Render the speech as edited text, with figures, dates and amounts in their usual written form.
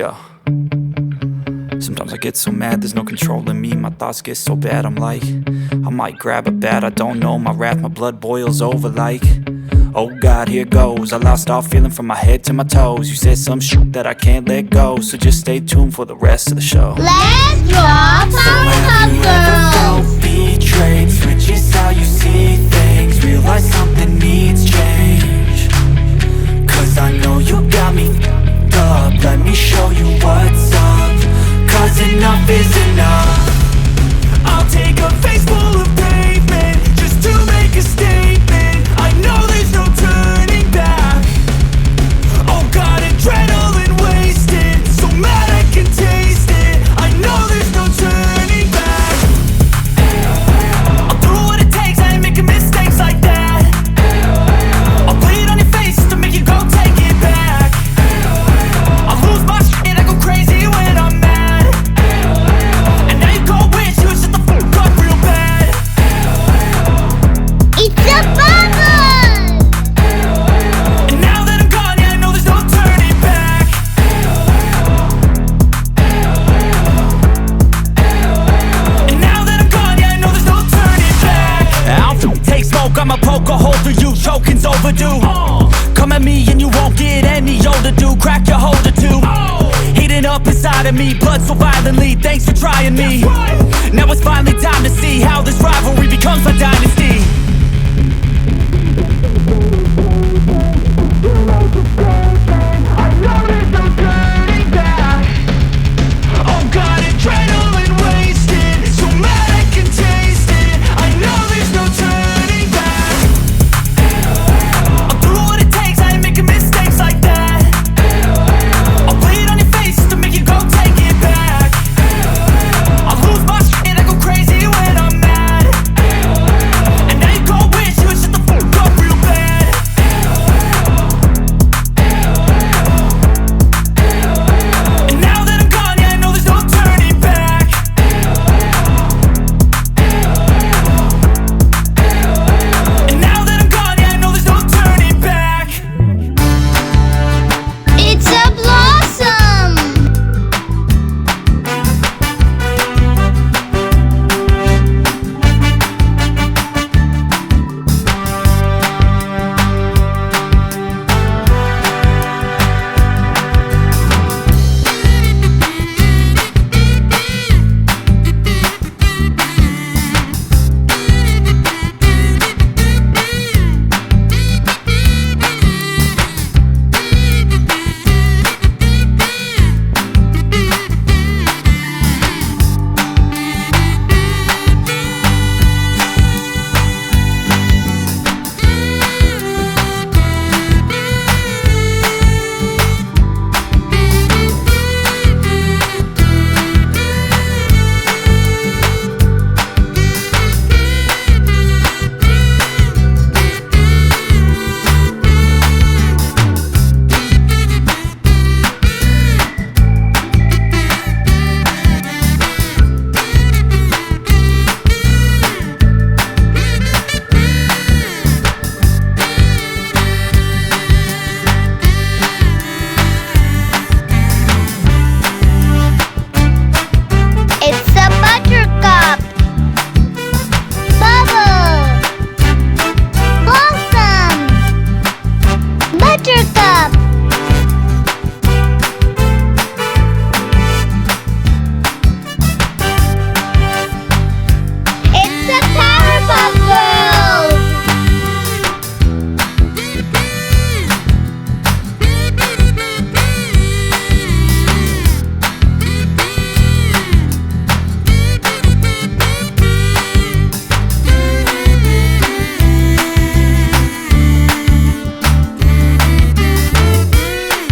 Yeah. Sometimes I get so mad, there's no controlling me. My thoughts get so bad, I'm like, I might grab a bat, I don't know. My wrath, my blood boils over like, oh God, here goes. I lost all feeling from my head to my toes. You said some shit that I can't let go, so just stay tuned for the rest of the show. Let's draw Powerpuff Girls! Betrayed, switches how you see things. Realize something needs change. Cause I know you got me f***ed up. Let me show you what's up. Cause enough is enough. I'll take a face full of pavement just to make a statement. I know there's no turning back. Oh God, adrenaline wasted, so mad I can taste it. I know there's no turning back. I'll do what it takes, I ain't making mistakes like that. I'll bleed on your face to make you go take it back. I'll lose my shit, I go crazy when I'm mad. And now you go wish you would shut the fuck up real bad. It's a bubble! And now that I'm gone, yeah, I know there's no turning back. And now that I'm gone, yeah, I know there's no turning back. I don't take smoke, I'ma poke a hole through you. Choking's overdue. Come at me and you won't get any older, dude. Crack your holder too. Heating up inside of me, blood so violently. Thanks for trying me. Now it's finally time to see how this rivalry becomes a dynasty.